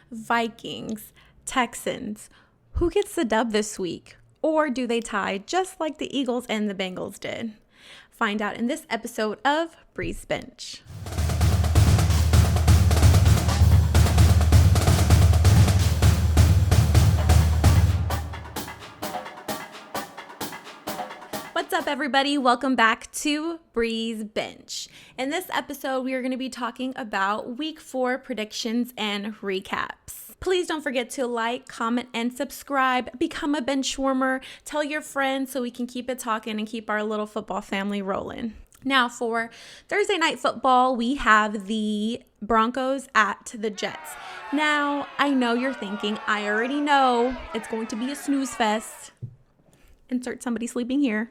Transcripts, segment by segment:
Vikings, Texans. Who gets the dub this week? Or do they tie just like the Eagles and the Bengals did? Find out in this episode of Bree's Bench. What's up, everybody? Welcome back to Bree's Bench. In this episode, we are going to be talking about Week 4 predictions and recaps. Please don't forget to like, comment, and subscribe. Become a bench warmer. Tell your friends so we can keep it talking and keep our little football family rolling. Now, for Thursday night football, we have the Broncos at the Jets. Now, I know you're thinking, I already know it's going to be a snooze fest. Insert somebody sleeping here.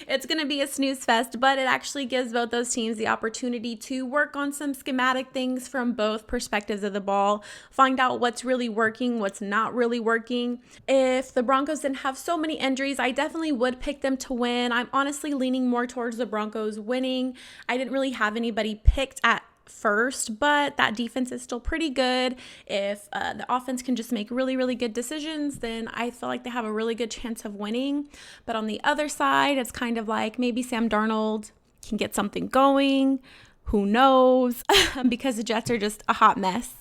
It's going to be a snooze fest, but it actually gives both those teams the opportunity to work on some schematic things from both perspectives of the ball, find out what's really working, what's not really working. If the Broncos didn't have so many injuries, I definitely would pick them to win. I'm honestly leaning more towards the Broncos winning. I didn't really have anybody picked at first, but that defense is still pretty good. If the offense can just make really good decisions, then I feel like they have a really good chance of winning. But on the other side, it's kind of like maybe Sam Darnold can get something going. Who knows? Because the Jets are just a hot mess.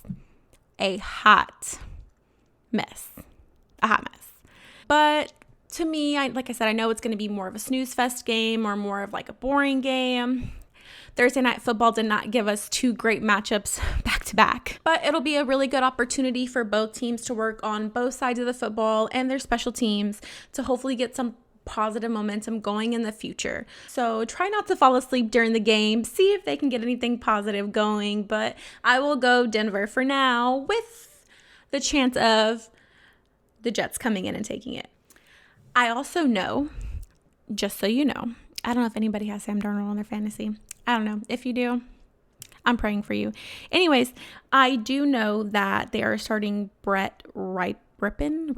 A hot mess. But to me, like I said, I know it's going to be more of a snooze fest game or more of like a boring game. Thursday night football did not give us two great matchups back to back, but it'll be a really good opportunity for both teams to work on both sides of the football and their special teams to hopefully get some positive momentum going in the future. So try not to fall asleep during the game. See if they can get anything positive going, but I will go Denver for now with the chance of the Jets coming in and taking it. I also know, just so you know, I don't know if anybody has Sam Darnold on their fantasy. I don't know. If you do, I'm praying for you. Anyways, I do know that they are starting Brett Ripon.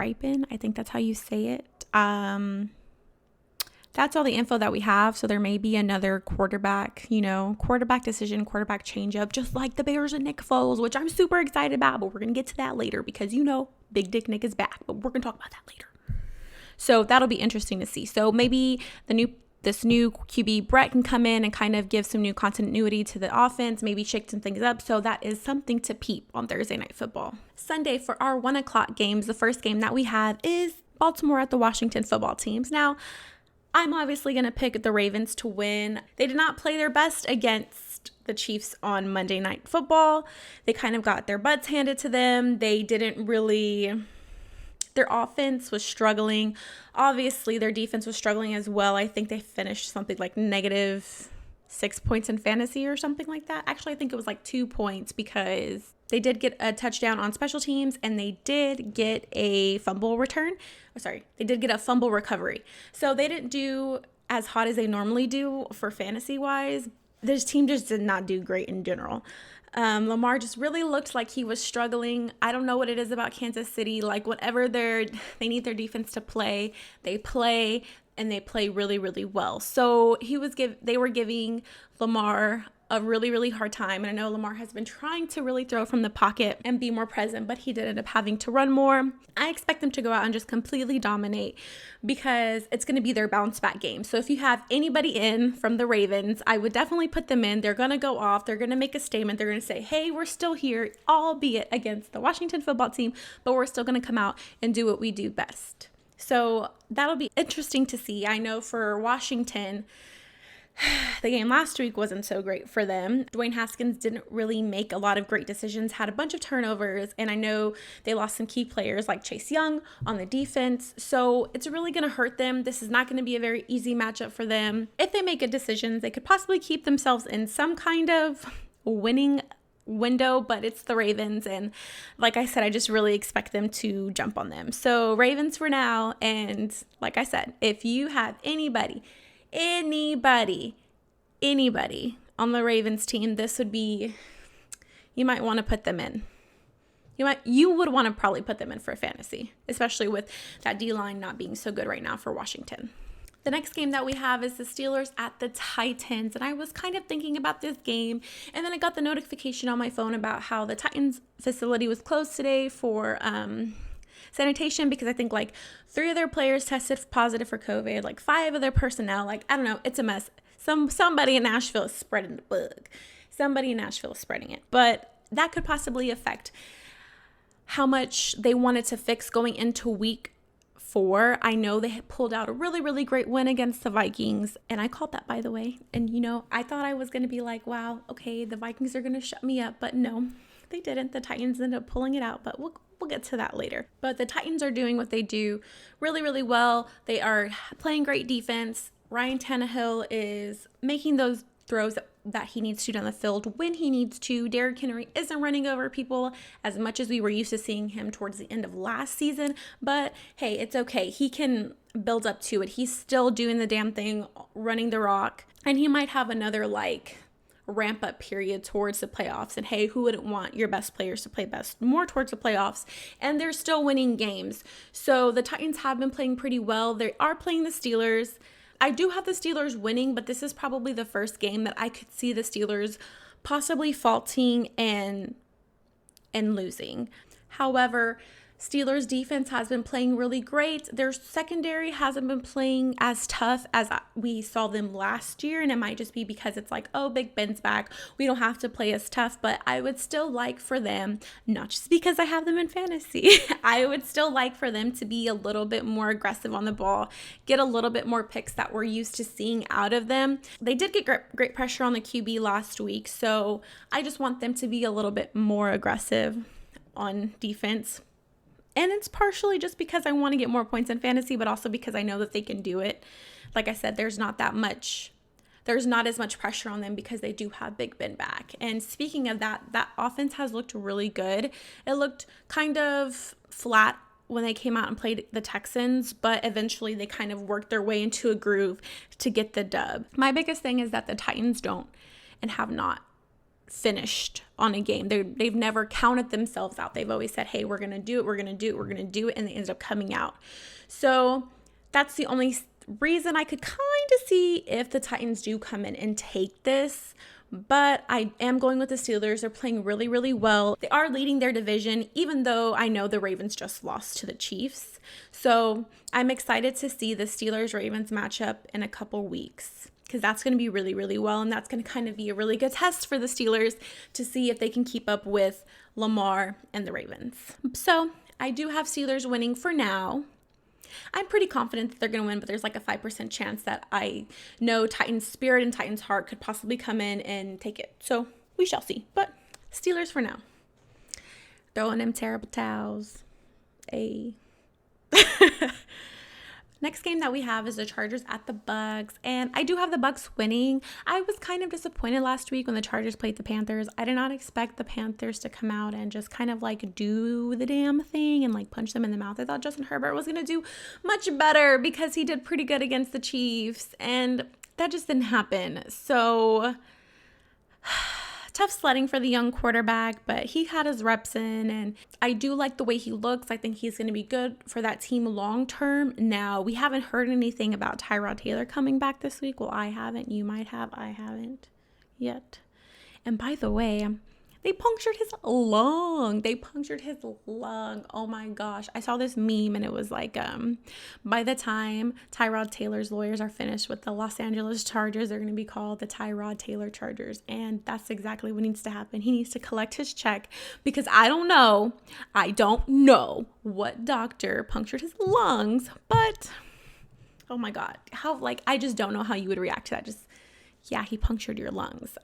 I think that's how you say it. That's all the info that we have. So there may be another quarterback decision, quarterback changeup, just like the Bears and Nick Foles, which I'm super excited about. But we're going to get to that later because, Big Dick Nick is back. But we're going to talk about that later. So that'll be interesting to see. So maybe this new QB Brett can come in and kind of give some new continuity to the offense, maybe shake some things up. So that is something to peep on Thursday night football. Sunday for our 1 o'clock games, the first game that we have is Baltimore at the Washington football teams. Now, I'm obviously going to pick the Ravens to win. They did not play their best against the Chiefs on Monday Night Football. They kind of got their butts handed to them. Their offense was struggling. Obviously, their defense was struggling as well. I think they finished something like -6 points in fantasy or something like that. Actually, I think it was like 2 points because they did get a touchdown on special teams and they did get a fumble return. They did get a fumble recovery. So they didn't do as hot as they normally do for fantasy-wise. This team just did not do great in general. Lamar just really looked like he was struggling. I don't know what it is about Kansas City. Like whatever they need their defense to play, they play and they play really well. So they were giving Lamar a really hard time. And I know Lamar has been trying to really throw from the pocket and be more present, but he did end up having to run more. I expect them to go out and just completely dominate because it's going to be their bounce back game. So if you have anybody in from the Ravens, I would definitely put them in. They're going to go off. They're going to make a statement. They're going to say, hey, we're still here, albeit against the Washington football team, but we're still going to come out and do what we do best. So that'll be interesting to see. I know for Washington, the game last week wasn't so great for them. Dwayne Haskins didn't really make a lot of great decisions, had a bunch of turnovers, and I know they lost some key players like Chase Young on the defense. So it's really going to hurt them. This is not going to be a very easy matchup for them. If they make good decisions, they could possibly keep themselves in some kind of winning window, but it's the Ravens, and like I said, I just really expect them to jump on them. So Ravens for now, and like I said, if you have anybody on the Ravens team, this would be, you might want to put them in. You would want to probably put them in for fantasy, especially with that D-line not being so good right now for Washington. The next game that we have is the Steelers at the Titans. And I was kind of thinking about this game. And then I got the notification on my phone about how the Titans facility was closed today for sanitation because I think like 3 of their players tested positive for COVID, like 5 of their personnel. Like, I don't know. It's a mess. Somebody in Nashville is spreading the bug. Somebody in Nashville is spreading it. But that could possibly affect how much they wanted to fix going into week 4. I know they had pulled out a really, really great win against the Vikings. And I called that, by the way. And, I thought I was going to be like, wow, okay, the Vikings are going to shut me up. But no, they didn't. The Titans ended up pulling it out. But we'll get to that later. But the Titans are doing what they do really, really well. They are playing great defense. Ryan Tannehill is making those throws that he needs to down the field when he needs to. Derrick Henry isn't running over people as much as we were used to seeing him towards the end of last season. But hey, it's okay. He can build up to it. He's still doing the damn thing, running the rock. And he might have another ramp up period towards the playoffs. And hey, who wouldn't want your best players to play best more towards the playoffs? And they're still winning games. So the Titans have been playing pretty well. They are playing the Steelers. I do have the Steelers winning, but this is probably the first game that I could see the Steelers possibly faulting and losing. However, Steelers defense has been playing really great. Their secondary hasn't been playing as tough as we saw them last year, and it might just be because it's like, oh, Big Ben's back. We don't have to play as tough, but I would still like for them, not just because I have them in fantasy, I would still like for them to be a little bit more aggressive on the ball, get a little bit more picks that we're used to seeing out of them. They did get great pressure on the QB last week, so I just want them to be a little bit more aggressive on defense. And it's partially just because I want to get more points in fantasy, but also because I know that they can do it. Like I said, there's not as much pressure on them because they do have Big Ben back. And speaking of that offense has looked really good. It looked kind of flat when they came out and played the Texans, but eventually they kind of worked their way into a groove to get the dub. My biggest thing is that the Titans don't and have not finished on a game. They've never counted themselves out. They've always said, hey, we're going to do it, and they ended up coming out. So that's the only reason I could kind of see if the Titans do come in and take this. But I am going with the Steelers. They're playing really, really well. They are leading their division, even though I know the Ravens just lost to the Chiefs. So I'm excited to see the Steelers-Ravens matchup in a couple weeks, because that's going to be really, really well, and that's going to kind of be a really good test for the Steelers to see if they can keep up with Lamar and the Ravens. So I do have Steelers winning for now. I'm pretty confident that they're going to win, but there's like a 5% chance that I know Titans' spirit and Titans' heart could possibly come in and take it. So we shall see. But Steelers for now. Throwing them terrible towels. Next game that we have is the Chargers at the Bucs, and I do have the Bucs winning. I was kind of disappointed last week when the Chargers played the Panthers. I did not expect the Panthers to come out and just kind of do the damn thing and punch them in the mouth. I thought Justin Herbert was going to do much better because he did pretty good against the Chiefs, and that just didn't happen. So tough sledding for the young quarterback, but he had his reps in, and I do like the way he looks. I think he's going to be good for that team long term. Now, we haven't heard anything about Tyrod Taylor coming back this week. Well, I haven't. You might have. I haven't yet. And by the way, they punctured his lung. Oh my gosh. I saw this meme and it was like, by the time Tyrod Taylor's lawyers are finished with the Los Angeles Chargers, they're going to be called the Tyrod Taylor Chargers. And that's exactly what needs to happen. He needs to collect his check because I don't know what doctor punctured his lungs, but oh my God, I just don't know how you would react to that. Yeah, he punctured your lungs.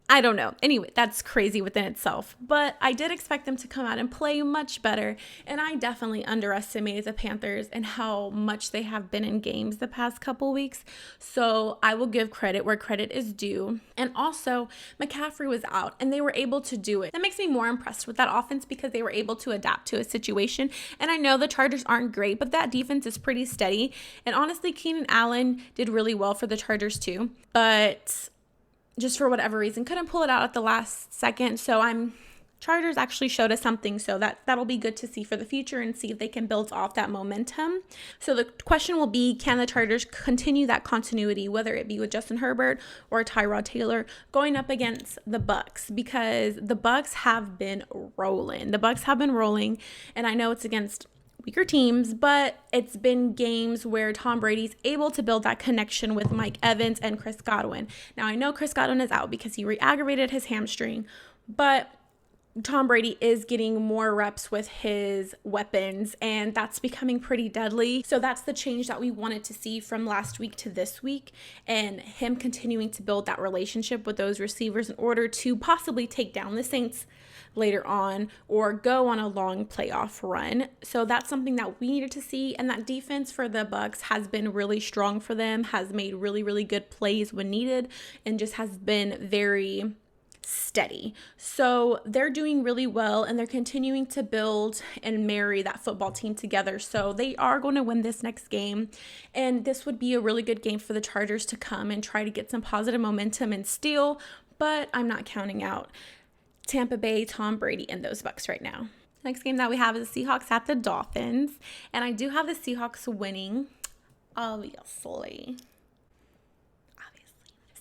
I don't know. Anyway, that's crazy within itself. But I did expect them to come out and play much better. And I definitely underestimated the Panthers and how much they have been in games the past couple weeks. So I will give credit where credit is due. And also, McCaffrey was out and they were able to do it. That makes me more impressed with that offense because they were able to adapt to a situation. And I know the Chargers aren't great, but that defense is pretty steady. And honestly, Keenan Allen did really well for the Chargers too. But just for whatever reason, couldn't pull it out at the last second. So I'm Chargers actually showed us something, so that'll be good to see for the future and see if they can build off that momentum. So the question will be, can the Chargers continue that continuity, whether it be with Justin Herbert or Tyrod Taylor, going up against the Bucs? Because the Bucs have been rolling. And I know it's against weaker teams, but it's been games where Tom Brady's able to build that connection with Mike Evans and Chris Godwin. Now, I know Chris Godwin is out because he re-aggravated his hamstring, but Tom Brady is getting more reps with his weapons, and that's becoming pretty deadly. So that's the change that we wanted to see from last week to this week, and him continuing to build that relationship with those receivers in order to possibly take down the Saints later on or go on a long playoff run. So that's something that we needed to see, and that defense for the Bucs has been really strong for them, has made really, really good plays when needed, and just has been very steady. So they're doing really well, and they're continuing to build and marry that football team together. So they are going to win this next game, and this would be a really good game for the Chargers to come and try to get some positive momentum and steal, but I'm not counting out Tampa Bay, Tom Brady, and those Bucs right now. Next game that we have is the Seahawks at the Dolphins, and I do have the Seahawks winning, obviously.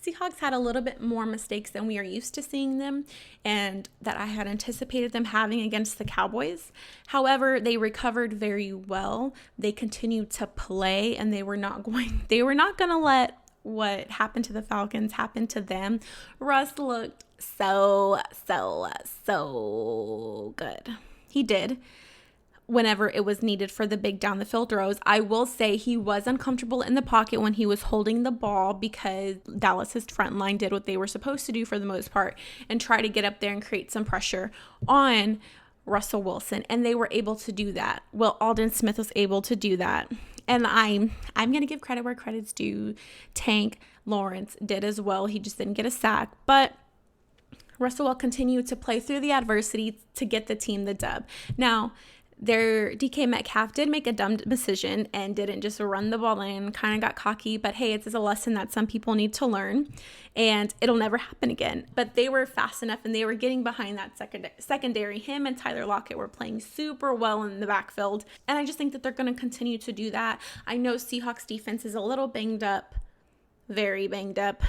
Seahawks had a little bit more mistakes than we are used to seeing them, and that I had anticipated them having against the Cowboys. However, they recovered very well. They continued to play, and they were not going to let what happened to the Falcons happen to them. Russ looked so good. He did. Whenever it was needed for the big down the field throws. I will say he was uncomfortable in the pocket when he was holding the ball because Dallas's front line did what they were supposed to do for the most part and try to get up there and create some pressure on Russell Wilson, and they were able to do that. Well, Aldon Smith was able to do that, and I'm going to give credit where credit's due. Tank Lawrence did as well. He just didn't get a sack, but Russell will continue to play through the adversity to get the team the dub. Now, their DK Metcalf did make a dumb decision and didn't just run the ball in, kind of got cocky, but hey, it's a lesson that some people need to learn, and it'll never happen again. But they were fast enough, and they were getting behind that secondary. Him and Tyler Lockett were playing super well in the backfield, and I just think that they're going to continue to do that. I know Seahawks defense is a little banged up, very banged up,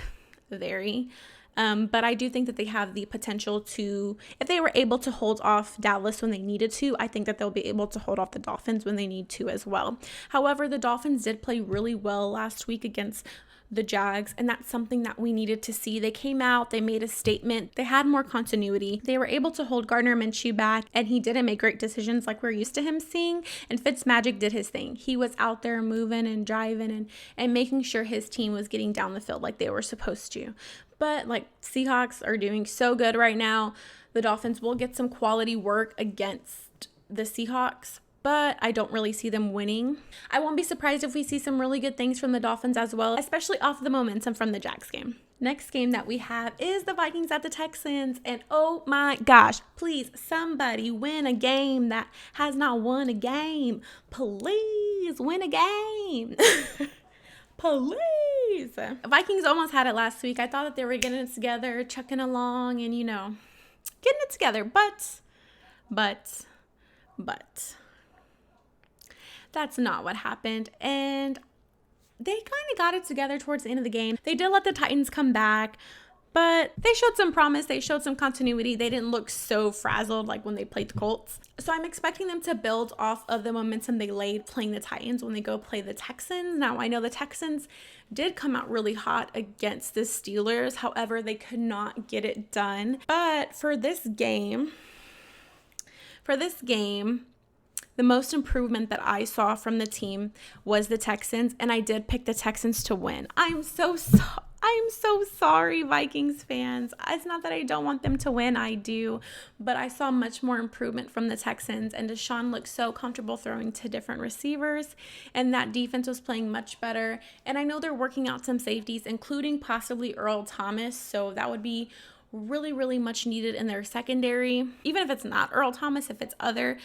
very. But I do think that they have the potential to, if they were able to hold off Dallas when they needed to, I think that they'll be able to hold off the Dolphins when they need to as well. However, the Dolphins did play really well last week against the Jags, and that's something that we needed to see. They came out, they made a statement, they had more continuity. They were able to hold Gardner Minshew back, and he didn't make great decisions like we're used to him seeing, and Fitzmagic did his thing. He was out there moving and driving and making sure his team was getting down the field like they were supposed to. But Seahawks are doing so good right now. The Dolphins will get some quality work against the Seahawks, but I don't really see them winning. I won't be surprised if we see some really good things from the Dolphins as well, especially off the momentum from the Jags game. Next game that we have is the Vikings at the Texans, and oh my gosh, please somebody win a game that has not won a game. Please win a game. Please. Vikings almost had it last week. I thought that they were getting it together, chucking along and, getting it together. But that's not what happened. And they kind of got it together towards the end of the game. They did let the Titans come back, but they showed some promise. They showed some continuity. They didn't look so frazzled like when they played the Colts. So I'm expecting them to build off of the momentum they laid playing the Titans when they go play the Texans. Now, I know the Texans did come out really hot against the Steelers. However, they could not get it done. But for this game, the most improvement that I saw from the team was the Texans, and I did pick the Texans to win. I'm so sorry, Vikings fans. It's not that I don't want them to win. I do. But I saw much more improvement from the Texans, and Deshaun looked so comfortable throwing to different receivers, and that defense was playing much better. And I know they're working out some safeties, including possibly Earl Thomas, so that would be really, really much needed in their secondary. Even if it's not Earl Thomas, if it's other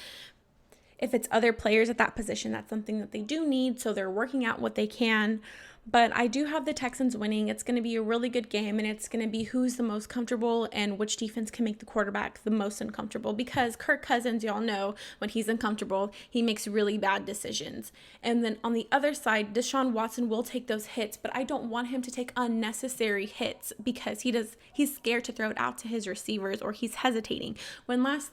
players at that position, that's something that they do need, so they're working out what they can. But I do have the Texans winning. It's going to be a really good game, and it's going to be who's the most comfortable and which defense can make the quarterback the most uncomfortable, because Kirk Cousins, y'all know, when he's uncomfortable, he makes really bad decisions. And then on the other side, Deshaun Watson will take those hits, but I don't want him to take unnecessary hits because he's scared to throw it out to his receivers, or he's hesitating.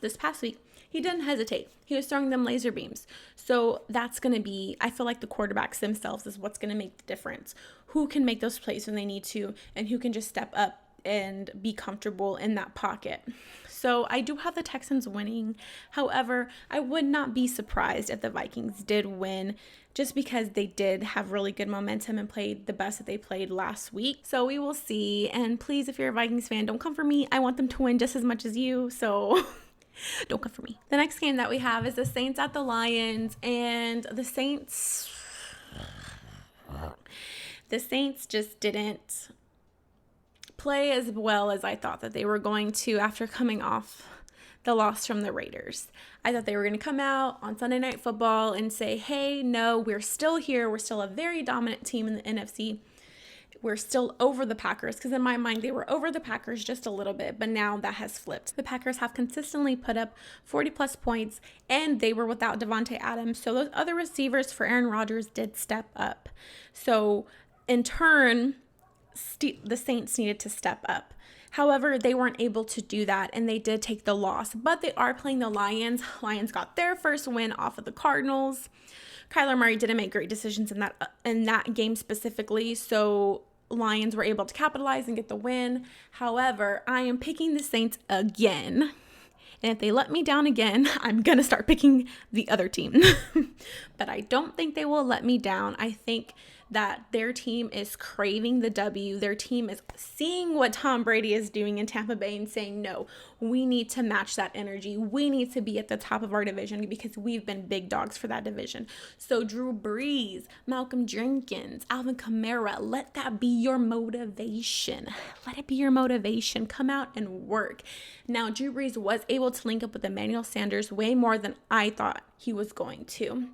This past week, he didn't hesitate. He was throwing them laser beams. So that's going to be, I feel like the quarterbacks themselves is what's going to make the difference. Who can make those plays when they need to, and who can just step up and be comfortable in that pocket. So I do have the Texans winning. However, I would not be surprised if the Vikings did win, just because they did have really good momentum and played the best that they played last week. So we will see. And please, if you're a Vikings fan, don't come for me. I want them to win just as much as you. So don't come for me. The next game that we have is the Saints at the Lions, and the Saints just didn't play as well as I thought that they were going to after coming off the loss from the Raiders. I thought they were going to come out on Sunday Night Football and say, hey, no, we're still here. We're still a very dominant team in the NFC. We're still over the Packers, because in my mind, they were over the Packers just a little bit, but now that has flipped. The Packers have consistently put up 40-plus points, and they were without Devontae Adams, so those other receivers for Aaron Rodgers did step up. So, in turn, the Saints needed to step up. However, they weren't able to do that, and they did take the loss, but they are playing the Lions. Lions got their first win off of the Cardinals. Kyler Murray didn't make great decisions in that game specifically, so Lions were able to capitalize and get the win. However, I am picking the Saints again. And if they let me down again, I'm going to start picking the other team. But I don't think they will let me down. I think that their team is craving the W. Their team is seeing what Tom Brady is doing in Tampa Bay and saying, no, we need to match that energy. We need to be at the top of our division because we've been big dogs for that division. So Drew Brees, Malcolm Jenkins, Alvin Kamara, let that be your motivation. Let it be your motivation. Come out and work. Now, Drew Brees was able to link up with Emmanuel Sanders way more than I thought he was going to.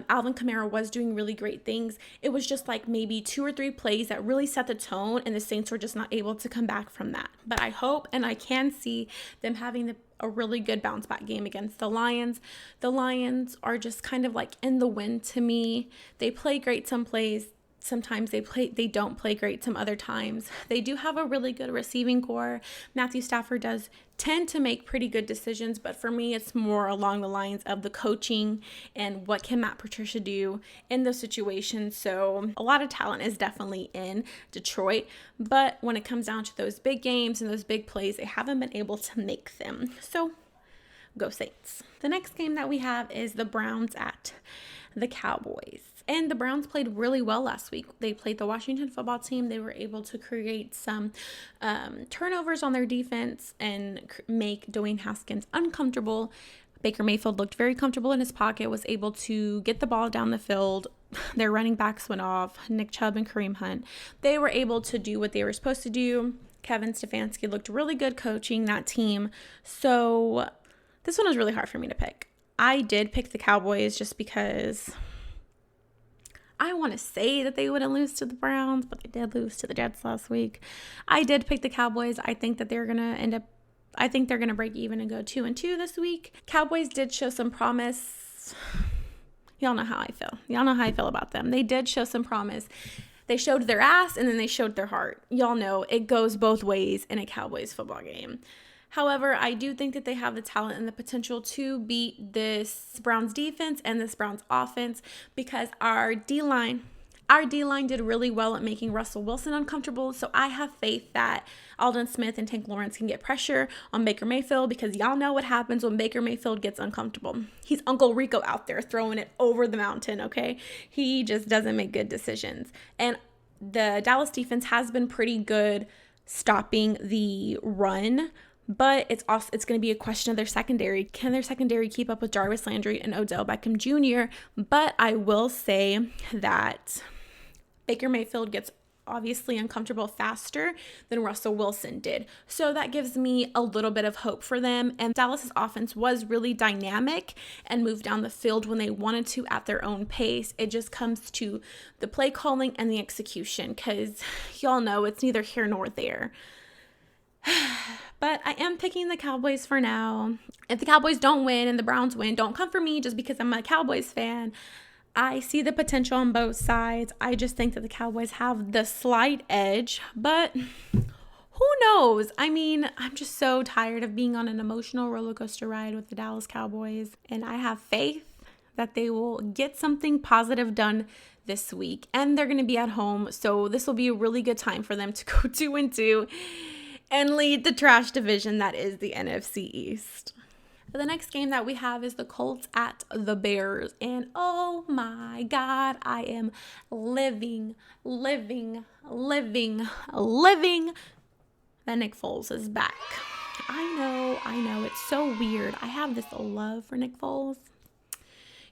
Alvin Kamara was doing really great things. It was just like maybe 2 or 3 plays that really set the tone, and the Saints were just not able to come back from that. But I hope, and I can see them having a really good bounce back game against the Lions. The Lions are just kind of like in the wind to me. They play great some plays. Sometimes they don't play great some other times. They do have a really good receiving core. Matthew Stafford does tend to make pretty good decisions, but for me, it's more along the lines of the coaching and what can Matt Patricia do in those situations. So a lot of talent is definitely in Detroit, but when it comes down to those big games and those big plays, they haven't been able to make them. So go Saints. The next game that we have is the Browns at the Cowboys. And the Browns played really well last week. They played the Washington football team. They were able to create some turnovers on their defense and make Dwayne Haskins uncomfortable. Baker Mayfield looked very comfortable in his pocket, was able to get the ball down the field. Their running backs went off, Nick Chubb and Kareem Hunt. They were able to do what they were supposed to do. Kevin Stefanski looked really good coaching that team. So this one was really hard for me to pick. I did pick the Cowboys just because I want to say that they wouldn't lose to the Browns, but they did lose to the Jets last week. I did pick the Cowboys. I think that they're going to break even and go 2-2 this week. Cowboys did show some promise. Y'all know how I feel. Y'all know how I feel about them. They did show some promise. They showed their ass and then they showed their heart. Y'all know it goes both ways in a Cowboys football game. However, I do think that they have the talent and the potential to beat this Browns defense and this Browns offense, because our D-line did really well at making Russell Wilson uncomfortable. So I have faith that Aldon Smith and Tank Lawrence can get pressure on Baker Mayfield, because y'all know what happens when Baker Mayfield gets uncomfortable. He's Uncle Rico out there throwing it over the mountain, okay? He just doesn't make good decisions. And the Dallas defense has been pretty good stopping the run, but it's going to be a question of their secondary. Can their secondary keep up with Jarvis Landry and Odell Beckham Jr.? But I will say that Baker Mayfield gets obviously uncomfortable faster than Russell Wilson did. So that gives me a little bit of hope for them. And Dallas's offense was really dynamic and moved down the field when they wanted to at their own pace. It just comes to the play calling and the execution, because y'all know it's neither here nor there. But I am picking the Cowboys for now. If the Cowboys don't win and the Browns win, don't come for me just because I'm a Cowboys fan. I see the potential on both sides. I just think that the Cowboys have the slight edge, but who knows? I mean, I'm just so tired of being on an emotional roller coaster ride with the Dallas Cowboys, and I have faith that they will get something positive done this week, and they're going to be at home, so this will be a really good time for them to go 2-2 and lead the trash division that is the NFC East. The next game that we have is the Colts at the Bears. And oh my God, I am living that Nick Foles is back. I know, it's so weird. I have this love for Nick Foles.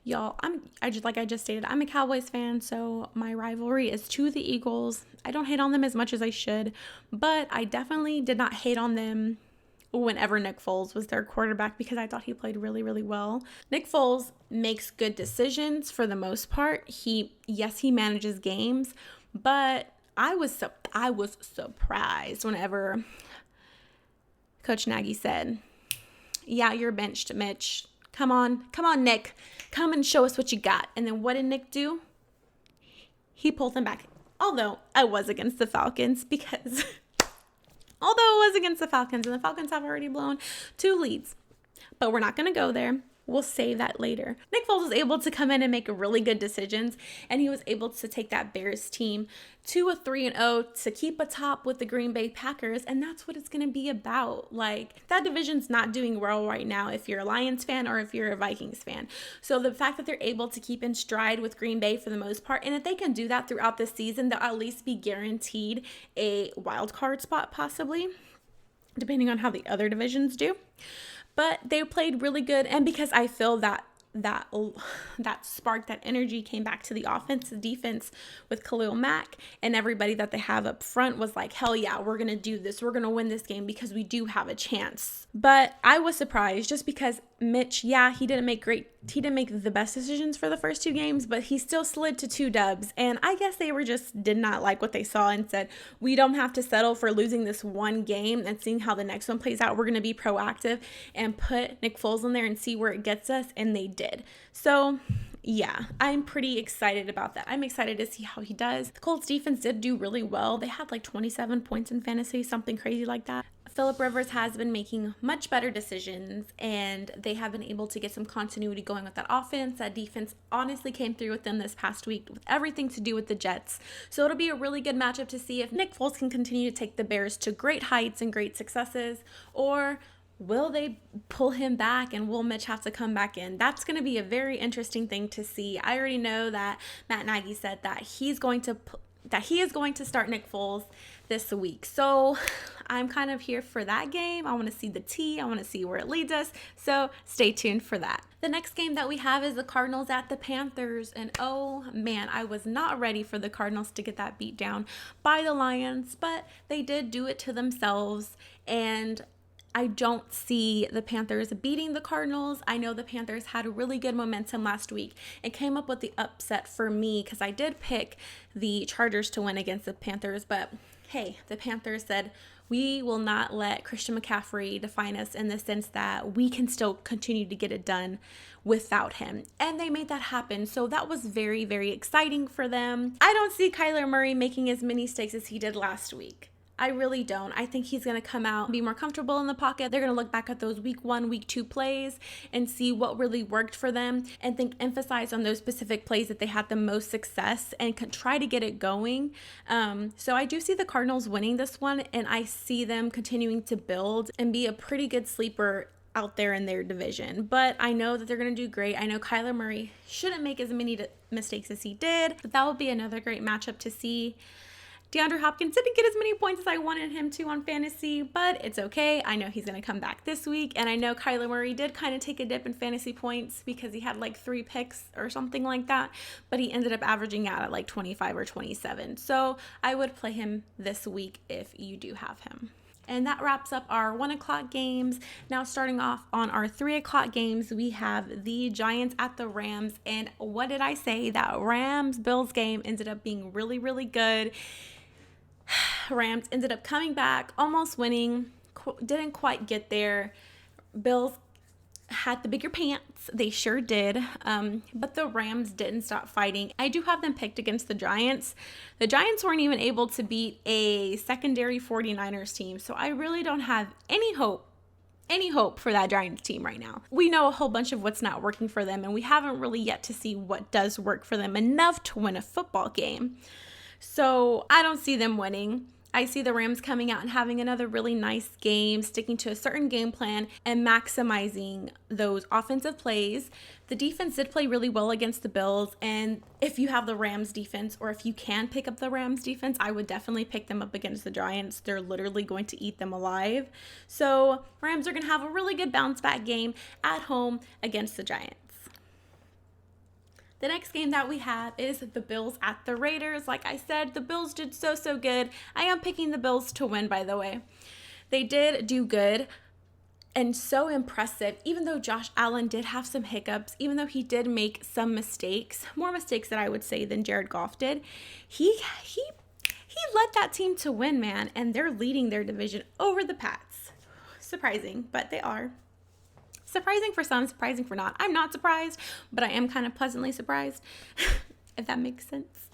Y'all, I just stated, I'm a Cowboys fan, so my rivalry is to the Eagles. I don't hate on them as much as I should, but I definitely did not hate on them whenever Nick Foles was their quarterback, because I thought he played really, really well. Nick Foles makes good decisions for the most part. He manages games, but I was surprised whenever Coach Nagy said, "Yeah, you're benched, Mitch. Come on, Nick. Come and show us what you got." And then what did Nick do? He pulled them back. Although I was against the Falcons, because and the Falcons have already blown 2 leads. But we're not going to go there. We'll save that later. Nick Foles was able to come in and make really good decisions, and he was able to take that Bears team to a 3-0 to keep atop with the Green Bay Packers, and that's what it's going to be about. Like, that division's not doing well right now if you're a Lions fan or if you're a Vikings fan. So the fact that they're able to keep in stride with Green Bay for the most part, and if they can do that throughout the season, they'll at least be guaranteed a wild card spot, possibly, depending on how the other divisions do. But they played really good, and because I feel that spark, that energy came back to the offense, the defense with Khalil Mack, and everybody that they have up front was like, hell yeah, we're going to do this. We're going to win this game because we do have a chance. But I was surprised just because Mitch, he didn't make the best decisions for the first 2 games, but he still slid to 2 dubs. And I guess they did not like what they saw and said, we don't have to settle for losing this one game and seeing how the next one plays out. We're going to be proactive and put Nick Foles in there and see where it gets us. And they did. So yeah, I'm pretty excited about that. I'm excited to see how he does. The Colts defense did do really well. They had like 27 points in fantasy, something crazy like that. Phillip Rivers has been making much better decisions, and they have been able to get some continuity going with that offense. That defense honestly came through with them this past week with everything to do with the Jets. So it'll be a really good matchup to see if Nick Foles can continue to take the Bears to great heights and great successes, or will they pull him back and will Mitch have to come back in? That's going to be a very interesting thing to see. I already know that Matt Nagy said that he is going to start Nick Foles this week. So I'm kind of here for that game. I want to see the tea. I want to see where it leads us. So stay tuned for that. The next game that we have is the Cardinals at the Panthers. And oh man, I was not ready for the Cardinals to get that beat down by the Lions, but they did do it to themselves. And I don't see the Panthers beating the Cardinals. I know the Panthers had a really good momentum last week and came up with the upset for me because I did pick the Chargers to win against the Panthers. But hey, the Panthers said, we will not let Christian McCaffrey define us in the sense that we can still continue to get it done without him. And they made that happen. So that was very, very exciting for them. I don't see Kyler Murray making as many mistakes as he did last week. I really don't. I think he's going to come out and be more comfortable in the pocket. They're going to look back at those week 1, week 2 plays and see what really worked for them and emphasize on those specific plays that they had the most success and can try to get it going. So I do see the Cardinals winning this one, and I see them continuing to build and be a pretty good sleeper out there in their division. But I know that they're going to do great. I know Kyler Murray shouldn't make as many mistakes as he did, but that will be another great matchup to see. DeAndre Hopkins didn't get as many points as I wanted him to on fantasy, but it's okay. I know he's going to come back this week. And I know Kyler Murray did kind of take a dip in fantasy points because he had like 3 picks or something like that. But he ended up averaging out at like 25 or 27. So I would play him this week if you do have him. And that wraps up our 1 o'clock games. Now starting off on our 3 o'clock games, we have the Giants at the Rams. And what did I say? That Rams-Bills game ended up being really, really good. Rams ended up coming back, almost winning, didn't quite get there. Bills had the bigger pants. They sure did. But the Rams didn't stop fighting. I do have them picked against the Giants. The Giants weren't even able to beat a secondary 49ers team. So I really don't have any hope for that Giants team right now. We know a whole bunch of what's not working for them, and we haven't really yet to see what does work for them enough to win a football game. So I don't see them winning. I see the Rams coming out and having another really nice game, sticking to a certain game plan and maximizing those offensive plays. The defense did play really well against the Bills, and if you have the Rams defense, or if you can pick up the Rams defense, I would definitely pick them up against the Giants. They're literally going to eat them alive. So Rams are going to have a really good bounce back game at home against the Giants. The next game that we have is the Bills at the Raiders. Like I said, the Bills did so good. I am picking the Bills to win, by the way. They did do good and so impressive, even though Josh Allen did have some hiccups, even though he did make some mistakes, more mistakes that I would say than Jared Goff did. He led that team to win, man, and they're leading their division over the Pats. Surprising, but they are. Surprising for some, surprising for not. I'm not surprised, but I am kind of pleasantly surprised, if that makes sense.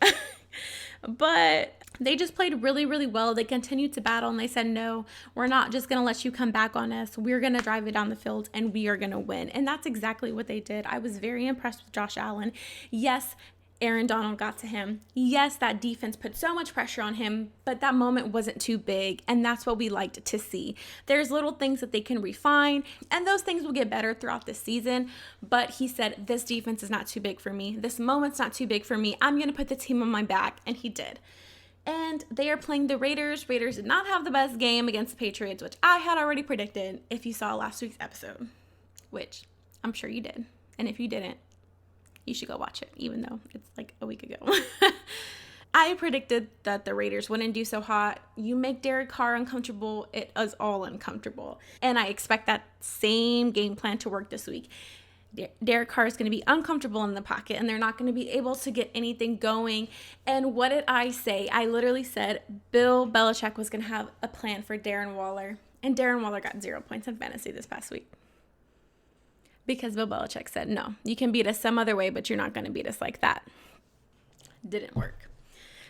But they just played really, really well. They continued to battle, and they said, no, we're not just going to let you come back on us. We're going to drive it down the field, and we are going to win. And that's exactly what they did. I was very impressed with Josh Allen. Yes, Aaron Donald got to him. Yes, that defense put so much pressure on him, but that moment wasn't too big, and that's what we liked to see. There's little things that they can refine, and those things will get better throughout the season, but he said, this defense is not too big for me. This moment's not too big for me. I'm going to put the team on my back, and he did. And they are playing the Raiders. Raiders did not have the best game against the Patriots, which I had already predicted if you saw last week's episode, which I'm sure you did. And if you didn't, you should go watch it, even though it's like a week ago. I predicted that the Raiders wouldn't do so hot. You make Derek Carr uncomfortable, it is all uncomfortable. And I expect that same game plan to work this week. Derek Carr is going to be uncomfortable in the pocket, and they're not going to be able to get anything going. And what did I say? I literally said Bill Belichick was going to have a plan for Darren Waller. And Darren Waller got 0 points in fantasy this past week. Because Bill Belichick said, no, you can beat us some other way, but you're not going to beat us like that. Didn't work.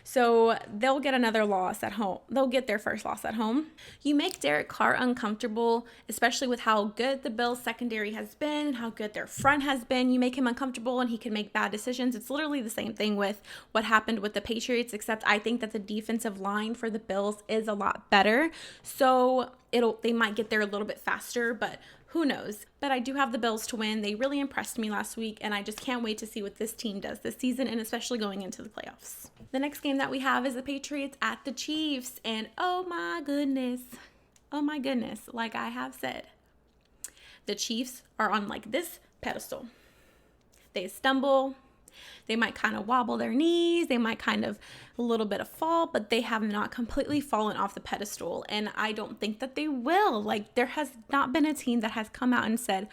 So they'll get another loss at home. They'll get their first loss at home. You make Derek Carr uncomfortable, especially with how good the Bills secondary has been and how good their front has been. You make him uncomfortable and he can make bad decisions. It's literally the same thing with what happened with the Patriots, except I think that the defensive line for the Bills is a lot better. So they might get there a little bit faster, but who knows? But I do have the Bills to win. They really impressed me last week, and I just can't wait to see what this team does this season, and especially going into the playoffs. The next game that we have is the Patriots at the Chiefs, and oh my goodness, like I have said, the Chiefs are on like this pedestal. They stumble. They might kind of wobble their knees. They might kind of a little bit of fall, but they have not completely fallen off the pedestal. And I don't think that they will. Like, there has not been a team that has come out and said,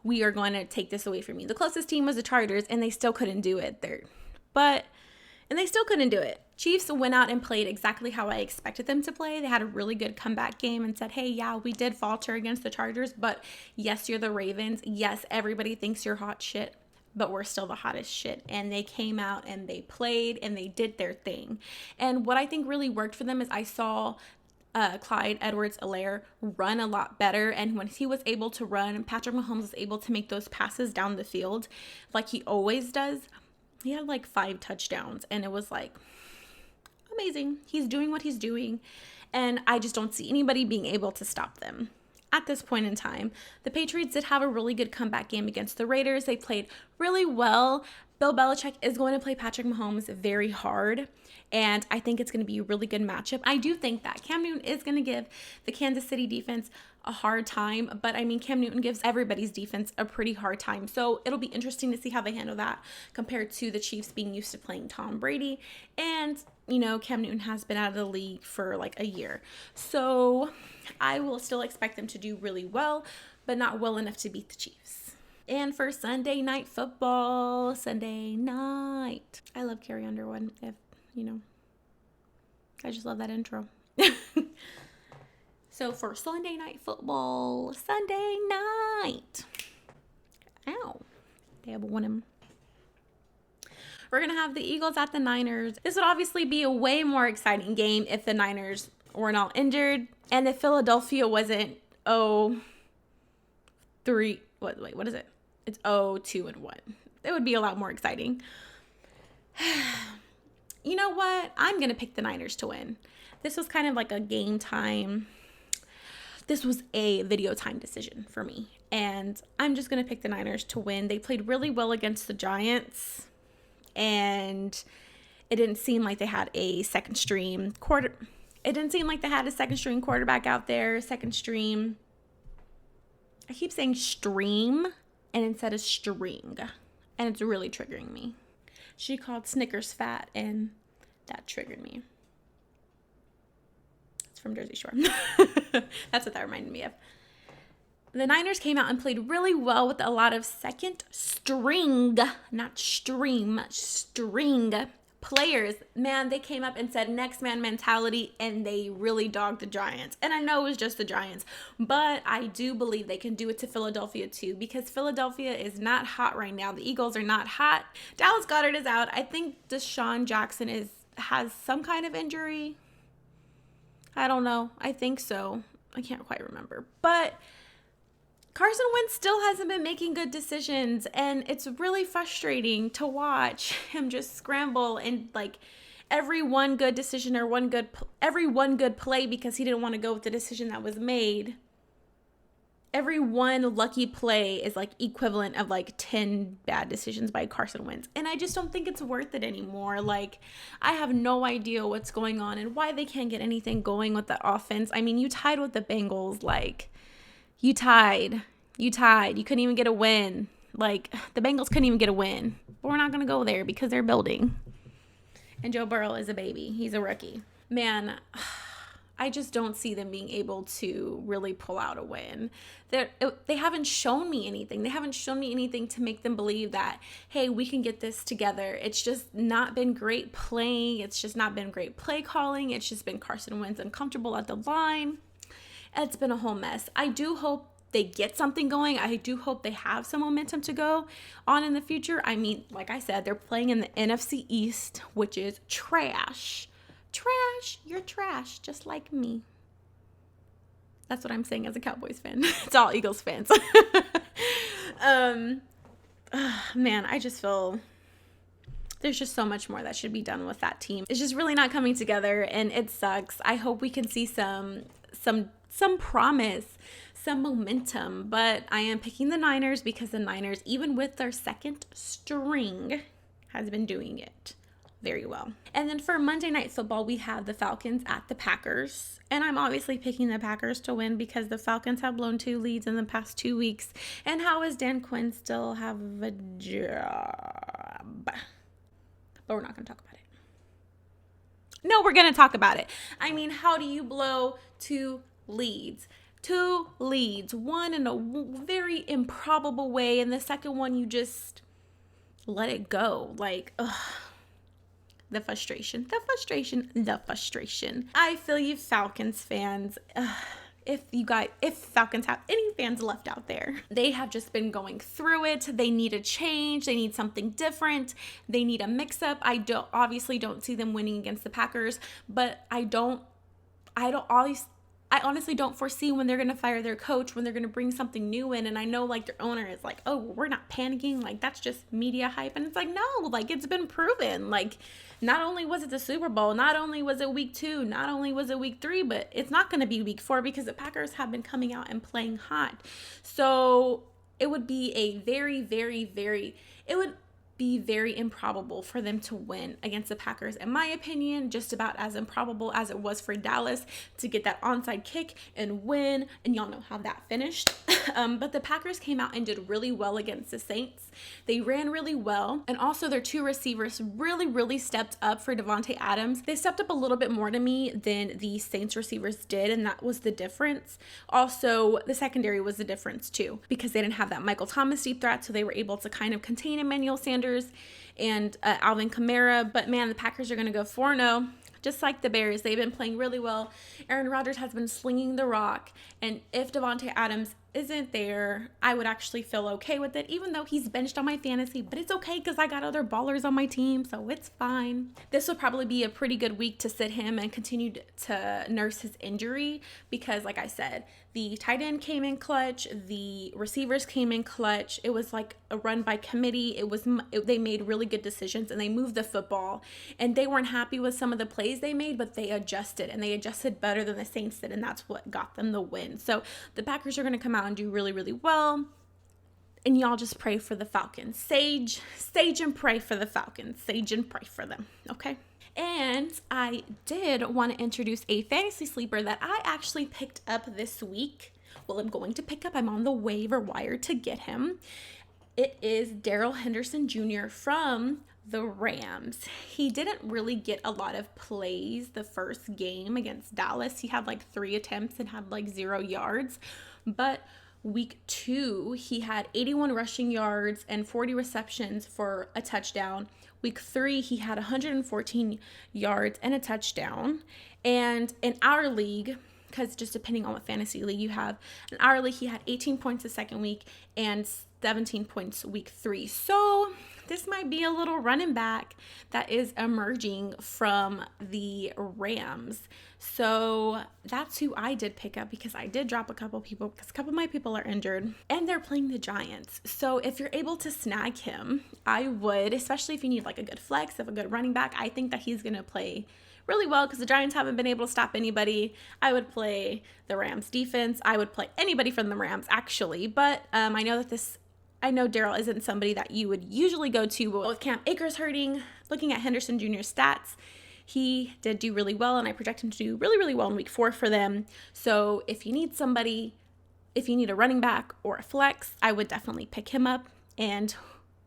we are going to take this away from you. The closest team was the Chargers, and they still couldn't do it. They still couldn't do it. Chiefs went out and played exactly how I expected them to play. They had a really good comeback game and said, hey, yeah, we did falter against the Chargers, but yes, you're the Ravens. Yes, everybody thinks you're hot shit, but we're still the hottest shit. And they came out and they played and they did their thing. And what I think really worked for them is I saw Clyde Edwards-Helaire run a lot better. And when he was able to run, Patrick Mahomes was able to make those passes down the field like he always does. He had like 5 touchdowns, and it was like amazing. He's doing what he's doing, and I just don't see anybody being able to stop them. at this point in time. The Patriots did have a really good comeback game against the Raiders. They played really well. Bill Belichick is going to play Patrick Mahomes very hard, and I think it's going to be a really good matchup. I do think that Cam Newton is going to give the Kansas City defense a hard time, but I mean, Cam Newton gives everybody's defense a pretty hard time. So it'll be interesting to see how they handle that compared to the Chiefs being used to playing Tom Brady. And, you know, Cam Newton has been out of the league for like a year. So I will still expect them to do really well, but not well enough to beat the Chiefs. And for Sunday night football, Sunday night. I love Carrie Underwood, if, you know, I just love that intro. So for Sunday night football, Sunday night. Ow. They have won. We're going to have the Eagles at the Niners. This would obviously be a way more exciting game if the Niners weren't all injured. And if Philadelphia wasn't 0-3. What is it? It's 0-2-1. It would be a lot more exciting. You know what? I'm going to pick the Niners to win. This was kind of like a game time. This was a video time decision for me. And I'm just going to pick the Niners to win. They played really well against the Giants. And it didn't seem like they had a second string quarterback out there. Second string. I keep saying stream and instead of string. And it's really triggering me. She called Snickers fat and that triggered me. It's from Jersey Shore. That's what that reminded me of. The Niners came out and played really well with a lot of second string, not stream, string players. Man, they came up and said next man mentality, and they really dogged the Giants. And I know it was just the Giants, but I do believe they can do it to Philadelphia too, because Philadelphia is not hot right now. The Eagles are not hot. Dallas Goedert is out. I think Deshaun Jackson has some kind of injury. I don't know. I think so. I can't quite remember. But Carson Wentz still hasn't been making good decisions, and it's really frustrating to watch him just scramble and like every one good decision or every one good play because he didn't want to go with the decision that was made. Every one lucky play is like equivalent of like 10 bad decisions by Carson Wentz. And I just don't think it's worth it anymore. Like, I have no idea what's going on and why they can't get anything going with the offense. I mean, you tied with the Bengals. Like, you tied. You couldn't even get a win. Like, the Bengals couldn't even get a win. But we're not going to go there because they're building. And Joe Burrow is a baby. He's a rookie. Man, I just don't see them being able to really pull out a win. They haven't shown me anything. They haven't shown me anything to make them believe that, hey, we can get this together. It's just not been great playing. It's just not been great play calling. It's just been Carson Wentz uncomfortable at the line. It's been a whole mess. I do hope they get something going. I do hope they have some momentum to go on in the future. I mean, like I said, they're playing in the NFC East, which is trash. Trash, you're trash, just like me. That's what I'm saying as a Cowboys fan. It's all Eagles fans. Man, I just feel there's just so much more that should be done with that team. It's just really not coming together, and it sucks. I hope we can see some promise, some momentum, but I am picking the Niners because the Niners, even with their second string, has been doing it very well. And then for Monday Night Football, we have the Falcons at the Packers. And I'm obviously picking the Packers to win because the Falcons have blown 2 leads in the past 2 weeks. And how is Dan Quinn still have a job? But we're not going to talk about it. No, we're going to talk about it. I mean, how do you blow 2 leads? 2 leads. One in a very improbable way, and the second one you just let it go. Like, ugh. The frustration. I feel you, Falcons fans. If Falcons have any fans left out there, they have just been going through it. They need a change. They need something different. They need a mix-up. I obviously don't see them winning against the Packers, but I don't always I honestly don't foresee when they're going to fire their coach, when they're going to bring something new in. And I know like their owner is like, oh, we're not panicking. Like that's just media hype. And it's like, no, like it's been proven. Like not only was it the Super Bowl, not only was it week 2, not only was it week 3, but it's not going to be week 4 because the Packers have been coming out and playing hot. So it would be a very, very, very, it would be very improbable for them to win against the Packers. In my opinion, just about as improbable as it was for Dallas to get that onside kick and win. And y'all know how that finished. But the Packers came out and did really well against the Saints. They ran really well. And also their 2 receivers really, really stepped up for Davante Adams. They stepped up a little bit more to me than the Saints receivers did. And that was the difference. Also, the secondary was the difference too, because they didn't have that Michael Thomas deep threat. So they were able to kind of contain Emmanuel Sanders and Alvin Kamara. But man, the Packers are going to go 4-0. Just like the Bears, they've been playing really well. Aaron Rodgers has been slinging the rock. And if Davante Adams isn't there, I would actually feel okay with it, even though he's benched on my fantasy. But it's okay because I got other ballers on my team, so it's fine. This would probably be a pretty good week to sit him and continue to nurse his injury because, like I said, the tight end came in clutch. The receivers came in clutch. It was like a run by committee. They made really good decisions and they moved the football. And they weren't happy with some of the plays they made, but they adjusted and they adjusted better than the Saints did, and that's what got them the win. So the Packers are going to come out and do really, really well. And y'all just pray for the Falcons. Sage and pray for the Falcons. Sage and pray for them. Okay. And I did want to introduce a fantasy sleeper that I actually picked up this week. Well, I'm going to pick up. I'm on the waiver wire to get him. It is Darrell Henderson Jr. from the Rams. He didn't really get a lot of plays the first game against Dallas. He had like 3 attempts and had like 0 yards. But week 2, he had 81 rushing yards and 40 receptions for a touchdown. Week 3, he had 114 yards and a touchdown. And in our league, because just depending on what fantasy league you have, in our league, he had 18 points the second week and 17 points week 3. So this might be a little running back that is emerging from the Rams. So that's who I did pick up because I did drop a couple people because a couple of my people are injured and they're playing the Giants. So if you're able to snag him, I would, especially if you need like a good flex, if a good running back. I think that he's going to play really well because the Giants haven't been able to stop anybody. I would play the Rams defense. I would play anybody from the Rams actually, but I know Darrell isn't somebody that you would usually go to, but with Cam Akers hurting, looking at Henderson Jr.'s stats, he did do really well, and I project him to do really, really well in week 4 for them. So if you need a running back or a flex, I would definitely pick him up, and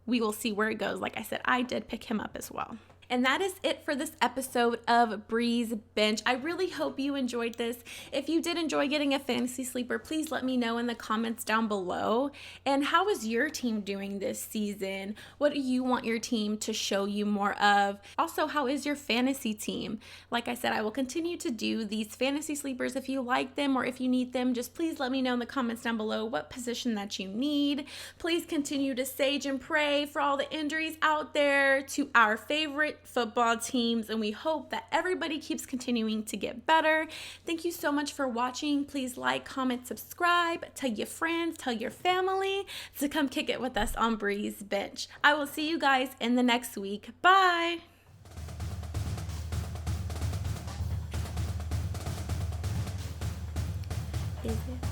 we will see where it goes. Like I said, I did pick him up as well. And that is it for this episode of Bree's Bench. I really hope you enjoyed this. If you did enjoy getting a fantasy sleeper, please let me know in the comments down below. And how is your team doing this season? What do you want your team to show you more of? Also, how is your fantasy team? Like I said, I will continue to do these fantasy sleepers. If you like them or if you need them, just please let me know in the comments down below what position that you need. Please continue to sage and pray for all the injuries out there to our favorite football teams, and we hope that everybody keeps continuing to get better. Thank you so much for watching. Please like, comment, subscribe, tell your friends, tell your family to come kick it with us on Bree's Bench. I will see you guys in the next week. Bye. Is it?